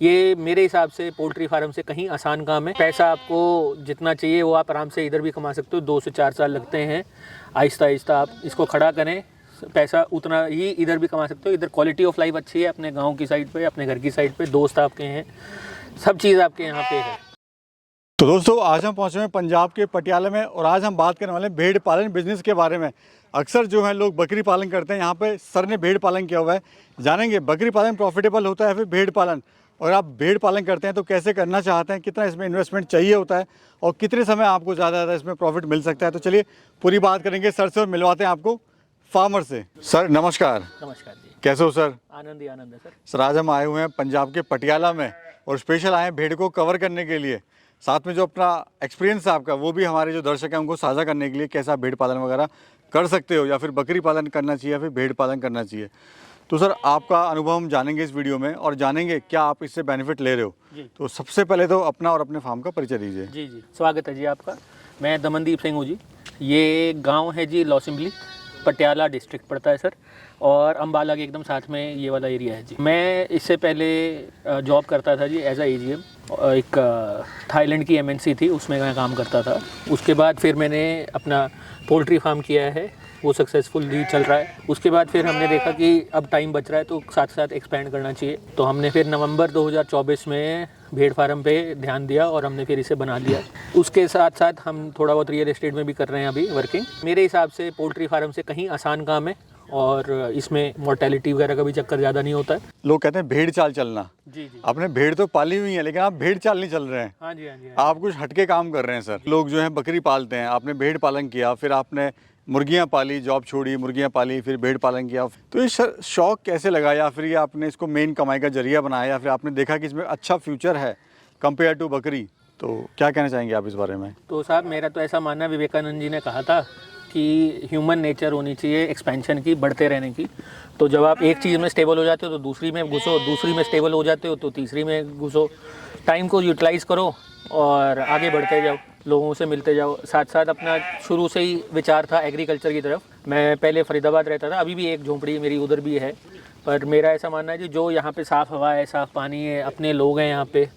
ये मेरे हिसाब से पोल्ट्री फार्म से कहीं आसान काम है। पैसा आपको जितना चाहिए वो आप आराम से इधर भी कमा सकते हो। 2 से 4 साल लगते हैं। आहिस्ता आहिस्ता आप इसको खड़ा करें, पैसा उतना ही इधर भी कमा सकते हो। इधर क्वालिटी ऑफ लाइफ अच्छी है, अपने गांव की साइड पे, अपने घर की साइड पे, दोस्त आपके हैं, सब चीज़ आपके यहाँ पे है। तो दोस्तों, आज हम पहुंचे हैं पंजाब के पटियाला में और आज हम बात करने वाले हैं भेड़ पालन बिजनेस के बारे में। अक्सर जो है लोग बकरी पालन करते हैं, यहाँ पे सर ने भेड़ पालन किया हुआ है। जानेंगे बकरी पालन प्रॉफिटेबल होता है फिर भेड़ पालन, और आप भेड़ पालन करते हैं तो कैसे करना चाहते हैं, कितना इसमें इन्वेस्टमेंट चाहिए होता है और कितने समय आपको ज़्यादा इसमें प्रॉफिट मिल सकता है। तो चलिए पूरी बात करेंगे सर से और मिलवाते हैं आपको फार्मर से। सर नमस्कार। नमस्कार जी। कैसे हो सर? आनंद ही आनंद है सर। सर आज हम आए हुए हैं पंजाब के पटियाला में और स्पेशल आए हैं भेड़ को कवर करने के लिए, साथ में जो अपना एक्सपीरियंस है आपका वो भी हमारे जो दर्शक हैं उनको साझा करने के लिए, कैसा भेड़ पालन वगैरह कर सकते हो या फिर बकरी पालन करना चाहिए या फिर भेड़ पालन करना चाहिए। तो सर आपका अनुभव हम जानेंगे इस वीडियो में और जानेंगे क्या आप इससे बेनिफिट ले रहे हो। तो सबसे पहले तो अपना और अपने फार्म का परिचय दीजिए। जी जी, स्वागत है जी आपका। मैं दमनदीप सिंह हूँ जी। ये गांव है जी लौसिमली, पटियाला डिस्ट्रिक्ट पड़ता है सर, और अम्बाला के एकदम साथ में ये वाला एरिया है जी। मैं इससे पहले जॉब करता था जी एज अ AGM, एक थाईलैंड की MNC थी, उसमें मैं काम करता था। उसके बाद फिर मैंने अपना पोल्ट्री फार्म किया है, वो सक्सेसफुली चल रहा है। उसके बाद फिर हमने देखा कि अब टाइम बच रहा है तो साथ साथ एक्सपेंड करना चाहिए, तो हमने फिर नवंबर 2024 में भेड़ फार्म पे ध्यान दिया और हमने फिर इसे बना लिया। उसके साथ साथ हम थोड़ा बहुत रियल एस्टेट में भी कर रहे हैं अभी वर्किंग। मेरे हिसाब से पोल्ट्री फार्म से कहीं आसान काम है और इसमें मोर्टेलिटी वगैरह का भी चक्कर ज़्यादा नहीं होता है। लोग कहते हैं भेड़ चाल चलना। जी जी, आपने भेड़ तो पाली हुई है लेकिन आप भेड़ चाल नहीं चल रहे हैं। हाँ जी हाँ जी। आप कुछ हटके काम कर रहे हैं सर। लोग जो है बकरी पालते हैं, आपने भेड़ पालन किया, फिर आपने मुर्गियां पाली, जॉब छोड़ी, मुर्गियां पाली, फिर भेड़ पालन किया। तो ये शौक कैसे लगा, या फिर ये आपने इसको मेन कमाई का जरिया बनाया, या फिर आपने देखा कि इसमें अच्छा फ्यूचर है कंपेयर टू बकरी? तो क्या कहना चाहेंगे आप इस बारे में? तो साहब मेरा तो ऐसा मानना, विवेकानंद जी ने कहा था कि ह्यूमन नेचर होनी चाहिए एक्सपेंशन की, बढ़ते रहने की। तो जब आप एक चीज़ में स्टेबल हो जाते हो तो दूसरी में घुसो, दूसरी में स्टेबल हो जाते हो तो तीसरी में घुसो। टाइम को यूटिलाइज़ करो और आगे बढ़ते जाओ, लोगों से मिलते जाओ। साथ साथ अपना शुरू से ही विचार था एग्रीकल्चर की तरफ। मैं पहले फरीदाबाद रहता था, अभी भी एक झोंपड़ी मेरी उधर भी है, पर मेरा ऐसा मानना है कि जो यहाँ पे साफ़ हवा है, साफ़ पानी है, अपने लोग हैं यहाँ पे,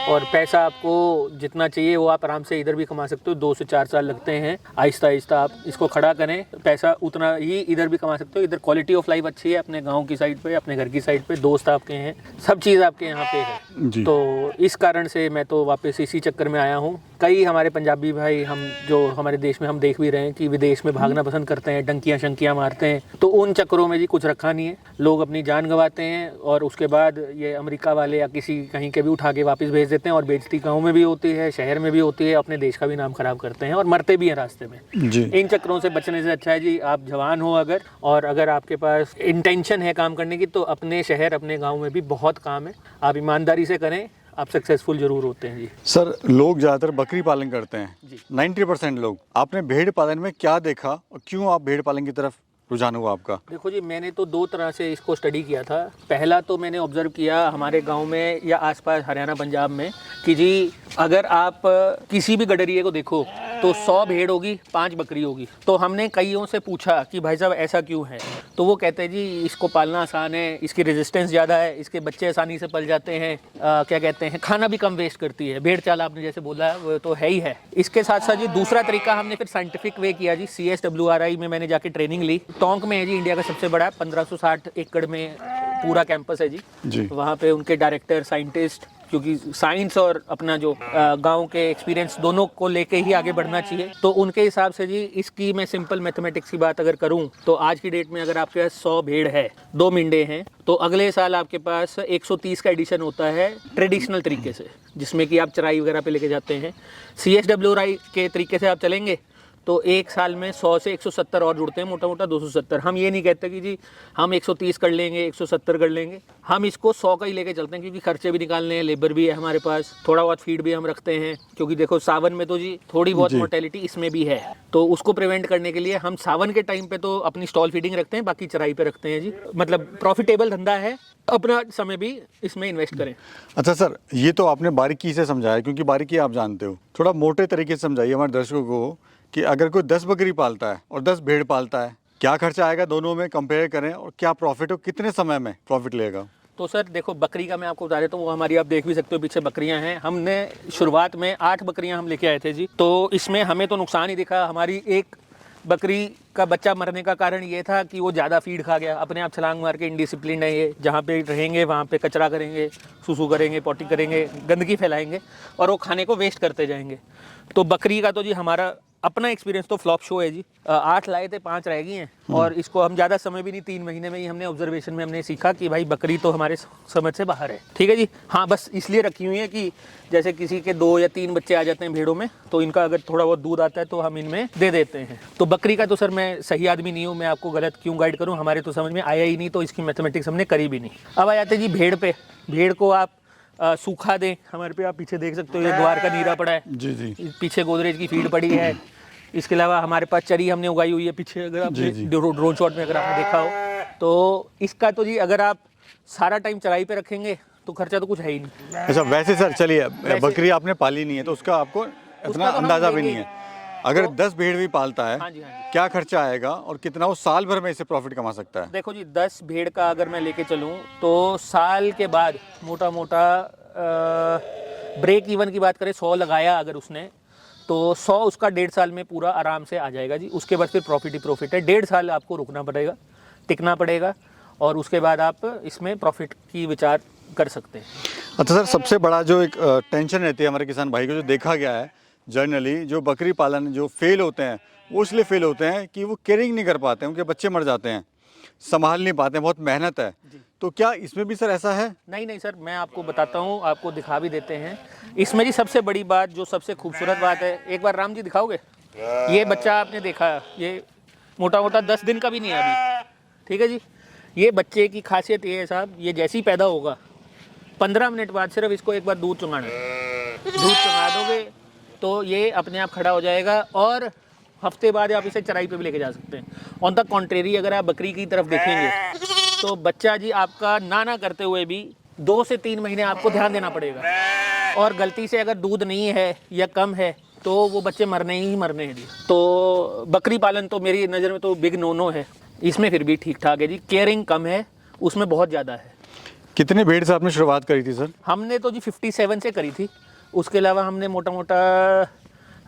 और पैसा आपको जितना चाहिए वो आप आराम से इधर भी कमा सकते हो। 2 से 4 साल लगते हैं। आहिस्ता आहिस्ता आप इसको खड़ा करें, पैसा उतना ही इधर भी कमा सकते हो। इधर क्वालिटी ऑफ लाइफ अच्छी है, अपने गांव की साइड पे, अपने घर की साइड पे, दोस्त आपके हैं, सब चीज़ आपके यहाँ पे है। तो इस कारण से मैं तो वापस इसी चक्कर में आया हूँ। कई हमारे पंजाबी भाई, हम जो हमारे देश में हम देख भी रहे हैं कि विदेश में भागना पसंद करते हैं, डंकियाँ शंकियाँ मारते हैं, तो उन चक्करों में जी कुछ रखा नहीं है। लोग अपनी जान गंवाते हैं और उसके बाद ये अमेरिका वाले या किसी कहीं के भी उठा के वापस भेज देते हैं, और बेइज्जती गाँव में भी होती है, शहर में भी होती है, अपने देश का भी नाम खराब करते हैं और मरते भी हैं रास्ते में जी। इन चक्करों से बचने से अच्छा है जी, आप जवान हो अगर, और अगर आपके पास इंटेंशन है काम करने की, तो अपने शहर अपने गाँव में भी बहुत काम है। आप ईमानदारी से करें, आप सक्सेसफुल जरूर होते हैं जी। सर लोग ज़्यादातर बकरी पालन करते हैं जी, 90% लोग। आपने भेड़ पालन में क्या देखा और क्यों आप भेड़ पालन की तरफ रुझान हुआ आपका? देखो जी, मैंने तो 2 तरह से इसको स्टडी किया था। पहला तो मैंने ऑब्जर्व किया हमारे गांव में या आसपास हरियाणा पंजाब में कि जी अगर आप किसी भी गडरिए को देखो तो 100 भेड़ होगी, 5 बकरी होगी। तो हमने कईयों से पूछा कि भाई साहब ऐसा क्यों है, तो वो कहते हैं जी इसको पालना आसान है, इसकी रेजिस्टेंस ज़्यादा है, इसके बच्चे आसानी से पल जाते हैं, क्या कहते हैं, खाना भी कम वेस्ट करती है। भेड़ चाल आपने जैसे बोला वो तो है ही है। इसके साथ साथ जी दूसरा तरीका हमने फिर साइंटिफिक वे किया जी। CSWRI में मैंने जाके ट्रेनिंग ली। टोंक में है जी, इंडिया का सबसे बड़ा 1560 एकड़ में पूरा कैंपस है जी। वहाँ पे उनके डायरेक्टर, साइंटिस्ट, क्योंकि साइंस और अपना जो गांव के एक्सपीरियंस दोनों को लेके ही आगे बढ़ना चाहिए, तो उनके हिसाब से जी इसकी मैं सिंपल मैथमेटिक्स की बात अगर करूं तो आज की डेट में अगर आपके पास 100 भेड़ है, 2 मिंडे हैं, तो अगले साल आपके पास 130 का एडिशन होता है ट्रेडिशनल तरीके से, जिसमें कि आप चराई वगैरह पे लेके जाते हैं। CSWRI के तरीके से आप चलेंगे तो एक साल में 100 से 170 और जुड़ते हैं, मोटा मोटा 270। हम ये नहीं कहते कि जी हम 130 कर लेंगे, 170 कर लेंगे, हम इसको 100 का ही लेके चलते हैं, क्योंकि खर्चे भी निकालने हैं, लेबर भी है हमारे पास, थोड़ा बहुत फीड भी हम रखते हैं, क्योंकि देखो सावन में तो जी थोड़ी बहुत मोर्टेलिटी इसमें भी है, तो उसको प्रिवेंट करने के लिए हम सावन के टाइम पे तो अपनी स्टॉल फीडिंग रखते हैं, बाकी चराई पे रखते हैं जी। मतलब प्रॉफिटेबल धंधा है, अपना समय भी इसमें इन्वेस्ट करें। अच्छा सर, ये तो आपने बारीकी से समझाया, क्योंकि बारीकी आप जानते हो। थोड़ा मोटे तरीके से समझाइए हमारे दर्शकों को कि अगर कोई 10 बकरी पालता है और 10 भेड़ पालता है, क्या खर्चा आएगा दोनों में, कंपेयर करें, और क्या प्रॉफिट हो, कितने समय में प्रॉफिट लेगा? तो सर देखो, बकरी का मैं आपको बता देता हूँ, वो हमारी आप देख भी सकते हो पीछे बकरियां हैं। हमने शुरुआत में 8 बकरियां हम लेके आए थे जी, तो इसमें हमें तो नुकसान ही दिखा। हमारी एक बकरी का बच्चा मरने का कारण ये था कि वो ज़्यादा फीड खा गया, अपने आप छलांग मार के। इनडिसिप्लिन है ये, जहाँ पे रहेंगे वहाँ पे कचरा करेंगे, सुसु करेंगे, पॉटी करेंगे, गंदगी फैलाएंगे और वो खाने को वेस्ट करते जाएंगे। तो बकरी का तो जी हमारा अपना एक्सपीरियंस तो फ्लॉप शो है जी। 8 लाए थे, 5 रह गई हैं और इसको हम ज़्यादा समय भी नहीं, 3 महीने में ही हमने ऑब्जर्वेशन में हमने सीखा कि भाई बकरी तो हमारे समझ से बाहर है। ठीक है जी। हाँ, बस इसलिए रखी हुई है कि जैसे किसी के 2 या 3 बच्चे आ जाते हैं भेड़ों में, तो इनका अगर थोड़ा बहुत दूध आता है तो हम इनमें दे देते हैं। तो बकरी का तो सर मैं सही आदमी नहीं हूँ, मैं आपको गलत क्यों गाइड करूँ, हमारे तो समझ में आया ही नहीं, तो इसकी मैथमेटिक्स हमने करी भी नहीं। अब आ जाते जी भेड़ पे। भेड़ को आप सूखा दें, हमारे पे आप पीछे देख सकते हो, ये ग्वार का नीरा पड़ा है जी जी। पीछे गोदरेज की फीड पड़ी है। इसके अलावा हमारे पास चरी हमने उगाई हुई है पीछे, अगर आप ड्रोन शॉट में अगर आपने देखा हो तो। इसका तो जी अगर आप सारा टाइम चराई पे रखेंगे तो खर्चा तो कुछ है ही नहीं। अच्छा, वैसे सर चलिए, बकरी आपने पाली नहीं है तो उसका आपको इतना तो हम अंदाजा भी लेंगे। नहीं है। अगर 10 भेड़ भी पालता है, हाँ जी, हाँ जी। क्या खर्चा आएगा और कितना वो साल भर में इसे प्रॉफिट कमा सकता है? देखो जी, 10 भेड़ का अगर मैं लेके चलूँ तो साल के बाद मोटा मोटा ब्रेक इवन की बात करें, 100 लगाया अगर उसने, तो 100 उसका 1.5 साल में पूरा आराम से आ जाएगा जी। उसके बाद फिर प्रॉफिट ही प्रॉफिट है। 1.5 साल आपको रुकना पड़ेगा, टिकना पड़ेगा, और उसके बाद आप इसमें प्रॉफिट की विचार कर सकते हैं। अच्छा सर, सबसे बड़ा जो एक टेंशन रहती है हमारे किसान भाई को, जो देखा गया है जनरली, जो बकरी पालन जो फेल होते हैं वो इसलिए फेल होते हैं कि वो केयरिंग नहीं कर पाते, उनके बच्चे मर जाते हैं, संभाल नहीं पाते हैं, बहुत मेहनत है। तो क्या इसमें भी सर ऐसा है? नहीं नहीं सर, मैं आपको बताता हूँ, आपको दिखा भी देते हैं। इसमें जी सबसे बड़ी बात, जो सबसे खूबसूरत बात है, एक बार राम जी दिखाओगे? ये बच्चा आपने देखा, ये मोटा मोटा 10 दिन का भी नहीं है अभी। ठीक है जी। ये बच्चे की खासियत ये है साहब, ये जैसे ही पैदा होगा 15 मिनट बाद सिर्फ इसको एक बार दूध चुंगाना, दूध चुंगा दोगे तो ये अपने आप खड़ा हो जाएगा, और हफ्ते बाद आप इसे चराई पे भी लेके जा सकते हैं। ऑन द कॉन्ट्रेरी अगर आप बकरी की तरफ देखेंगे तो बच्चा जी आपका ना करते हुए भी 2 से 3 महीने आपको ध्यान देना पड़ेगा, और गलती से अगर दूध नहीं है या कम है तो वो बच्चे मरने ही मरने हैं जी। तो बकरी पालन तो मेरी नज़र में तो बिग नो है। इसमें फिर भी ठीक ठाक है जी, केयरिंग कम है, उसमें बहुत ज़्यादा है। कितने भेड़ से आपने शुरुआत करी थी सर? हमने तो जी 57 से करी थी। उसके अलावा हमने मोटा मोटा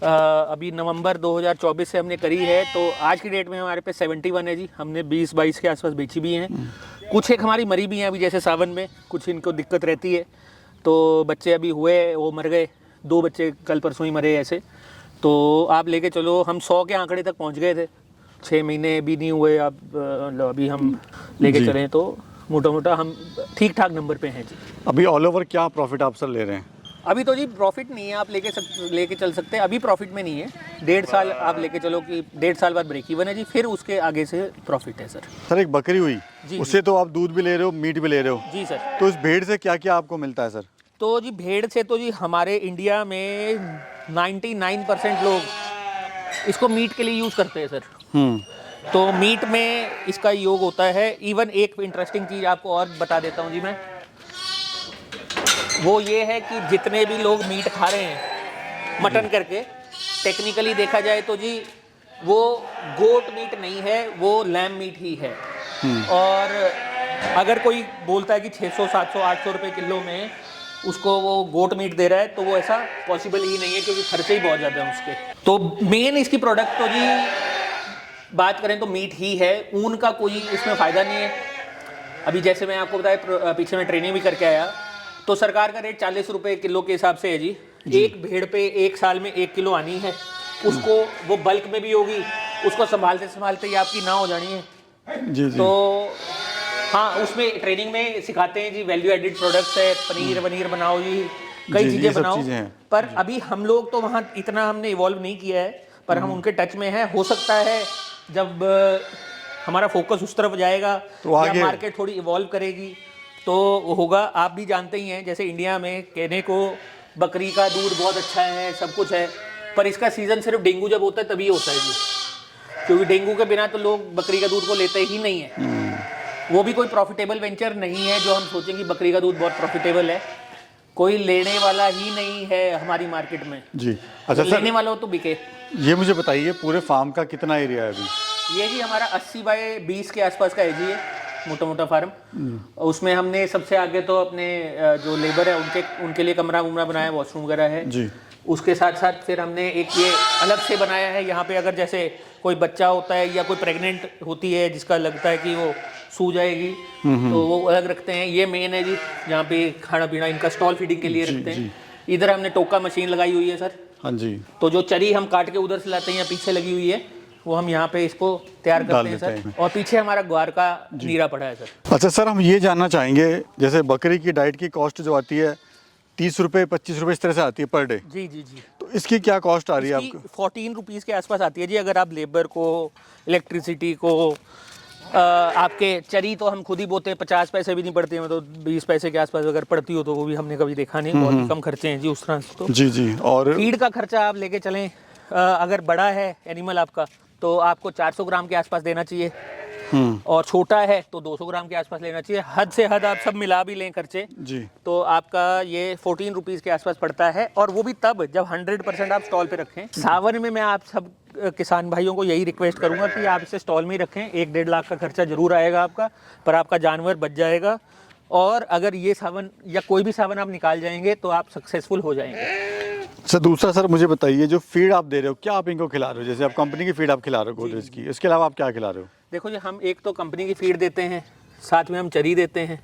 अभी नवंबर 2024 से हमने करी है, तो आज की डेट में हमारे पे 71 है जी। हमने 20-22 के आसपास बेची भी हैं। कुछ एक हमारी मरी भी हैं अभी, जैसे सावन में कुछ इनको दिक्कत रहती है, तो बच्चे अभी हुए, वो मर गए। 2 बच्चे कल परसों ही मरे ऐसे। तो आप लेके चलो, हम 100 के आंकड़े तक पहुंच गए थे, 6 महीने भी नहीं हुए। अब अभी हम लेके चलें तो मोटा मोटा हम ठीक ठाक नंबर पे हैं जी। अभी ऑल ओवर क्या प्रॉफिट आप सर ले रहे हैं? अभी तो जी प्रॉफिट नहीं है, आप लेके चल सकते हैं, अभी प्रॉफिट में नहीं है। 1.5 साल आप लेके चलो कि 1.5 साल बाद ब्रेक इवन है जी, फिर उसके आगे से प्रॉफिट है सर। सर एक बकरी हुई, उससे तो आप दूध भी ले रहे हो, मीट भी ले रहे हो जी सर। तो इस भेड़ से क्या क्या आपको मिलता है सर? तो जी भेड़ से तो जी हमारे इंडिया में 99% लोग इसको मीट के लिए यूज़ करते हैं सर। तो मीट में इसका योग होता है। इवन एक इंटरेस्टिंग चीज़ आपको और बता देता हूँ जी मैं, वो ये है कि जितने भी लोग मीट खा रहे हैं मटन करके, टेक्निकली देखा जाए तो जी वो गोट मीट नहीं है, वो लैम मीट ही है। और अगर कोई बोलता है कि 600, 700, 800 रुपये किलो में उसको वो गोट मीट दे रहा है, तो वो ऐसा पॉसिबल ही नहीं है, क्योंकि खर्चे ही बहुत ज़्यादा हैं उसके। तो मेन इसकी प्रोडक्ट तो जी बात करें तो मीट ही है, ऊन का कोई इसमें फ़ायदा नहीं है। अभी जैसे मैं आपको बताया, पीछे मैं ट्रेनिंग भी करके आया, तो सरकार का रेट 40 रुपये किलो के हिसाब से है जी। एक भेड़ पे 1 साल में 1 किलो आनी है, उसको वो बल्क में भी होगी, उसको संभालते संभालते ही आपकी ना हो जानी है जी जी। तो हाँ, उसमें ट्रेनिंग में सिखाते हैं जी, वैल्यू एडिड प्रोडक्ट्स है, पनीर वनीर बनाओ जी, कई चीज़ें बनाओ। पर अभी हम लोग तो वहाँ इतना हमने इवॉल्व नहीं किया है, पर हम उनके टच में है। हो सकता है जब हमारा फोकस उस तरफ जाएगा तो आगे मार्केट थोड़ी इवॉल्व करेगी तो होगा। आप भी जानते ही हैं, जैसे इंडिया में कहने को बकरी का दूध बहुत अच्छा है, सब कुछ है, पर इसका सीज़न सिर्फ डेंगू जब होता है तभी होता है जी, क्योंकि डेंगू के बिना तो लोग बकरी का दूध को लेते ही नहीं है। वो भी कोई प्रॉफिटेबल वेंचर नहीं है जो हम सोचें कि बकरी का दूध बहुत प्रॉफिटेबल है, कोई लेने वाला ही नहीं है हमारी मार्केट में जी। अच्छा तो लेने वाला हो तो बिके। ये मुझे बताइए, पूरे फार्म का कितना एरिया है अभी? ये जी हमारा 80 बाय 20 के आसपास का है जी। मोटा मोटा फार्म। उसमें हमने सबसे आगे तो अपने जो लेबर है उनके लिए कमरा वमरा बनाया, वॉशरूम वगैरह है जी। उसके साथ साथ फिर हमने एक ये अलग से बनाया है, यहाँ पे अगर जैसे कोई बच्चा होता है या कोई प्रेग्नेंट होती है जिसका लगता है कि वो सू जाएगी तो वो अलग रखते हैं। ये मेन है जी, जहाँ पे खाना पीना इनका स्टॉल फीडिंग के लिए रखते हैं। इधर हमने टोका मशीन लगाई हुई है सर। हाँ जी। तो जो चरी हम काट के उधर से लाते हैं या पीछे लगी हुई है वो हम यहाँ पे इसको तैयार करते हैं सर। और पीछे हमारा ग्वार का नीरा पड़ा है सर। अच्छा सर, हम ये जानना चाहेंगे जैसे बकरी की डाइट की कॉस्ट जो आती है 30 रुपये 25 रुपये इस तरह से आती है पर डे। जी जी जी। तो इसकी क्या कॉस्ट आ रही है आपको? 14 रुपीज़ के आसपास आती है जी। अगर आप लेबर को, इलेक्ट्रिसिटी को, आपके चरी तो हम खुद ही बोते हैं, 50 पैसे भी नहीं पड़ते हैं, तो 20 पैसे के आसपास अगर पड़ती हो तो वो भी हमने कभी देखा नहीं। बहुत ही कम खर्चे हैं जी उस तरह से। तो जी जी। और फीड का खर्चा आप लेके चलें, अगर बड़ा है एनिमल आपका तो आपको 400 ग्राम के आसपास देना चाहिए और छोटा है तो 200 ग्राम के आसपास लेना चाहिए। हद से हद आप सब मिला भी लें खर्चे जी तो आपका ये 14 रुपीज़ के आसपास पड़ता है। और वो भी तब जब 100% आप स्टॉल पे रखें। सावन में मैं आप सब किसान भाइयों को यही रिक्वेस्ट करूंगा कि आप इसे स्टॉल में ही रखें। 1-1.5 लाख का खर्चा जरूर आएगा आपका, पर आपका जानवर बच जाएगा। और अगर ये सावन या कोई भी सावन आप निकाल जाएंगे तो आप सक्सेसफुल हो जाएंगे। सर दूसरा सर मुझे बताइए, जो फीड आप दे रहे हो क्या आप इनको खिला रहे हो? जैसे आप कंपनी की फीड आप खिला रहे हो गोदरेज की, इसके अलावा आप क्या खिला रहे हो? देखो जी, हम एक तो कंपनी की फीड देते हैं, साथ में हम चरी देते हैं,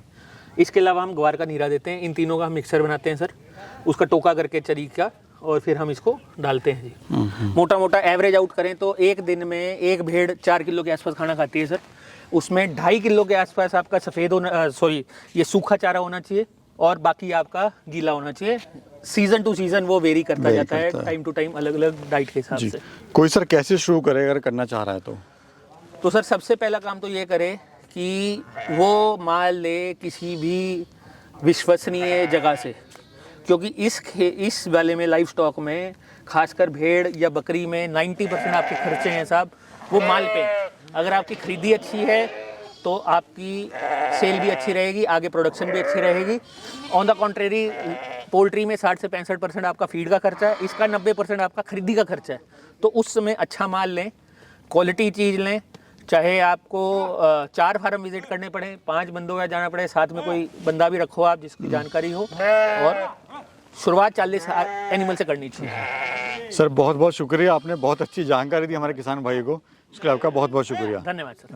इसके अलावा हम ग्वार का नीरा देते हैं। इन तीनों का हम मिक्सर बनाते हैं सर, उसका टोका करके चरी का, और फिर हम इसको डालते हैं जी। मोटा मोटा एवरेज आउट करें तो एक दिन में एक भेड़ 4 किलो के आसपास खाना खाती है सर। उसमें 2.5 किलो के आसपास आपका सफ़ेद होना, ये सूखा चारा होना चाहिए और बाकी आपका गीला होना चाहिए। सीजन टू सीजन वो वेरी करता जाता है, टाइम टू टाइम अलग अलग डाइट के हिसाब से। कोई सर कैसे शुरू करे अगर करना चाह रहा है तो सर सबसे पहला काम तो ये करे कि वो माल ले किसी भी विश्वसनीय जगह से, क्योंकि इस वाले में लाइफ स्टॉक में खासकर भेड़ या बकरी में 90% आपके खर्चे हैं साहब वो माल पे। अगर आपकी खरीदी अच्छी है तो आपकी सेल भी अच्छी रहेगी, आगे प्रोडक्शन भी अच्छी रहेगी। ऑन द कॉन्ट्रेरी पोल्ट्री में 60 से 65% आपका फीड का खर्चा है, इसका 90% आपका खरीदी का खर्चा है। तो उस समय अच्छा माल लें, क्वालिटी चीज़ लें, चाहे आपको 4 फार्म विजिट करने पड़े, 5 बंदों का जाना पड़े, साथ में कोई बंदा भी रखो आप जिसकी जानकारी हो, और शुरुआत 40 एनिमल से करनी चाहिए। सर बहुत बहुत शुक्रिया, आपने बहुत अच्छी जानकारी दी हमारे किसान भाई को, उसके लिए आपका बहुत बहुत शुक्रिया। धन्यवाद सर।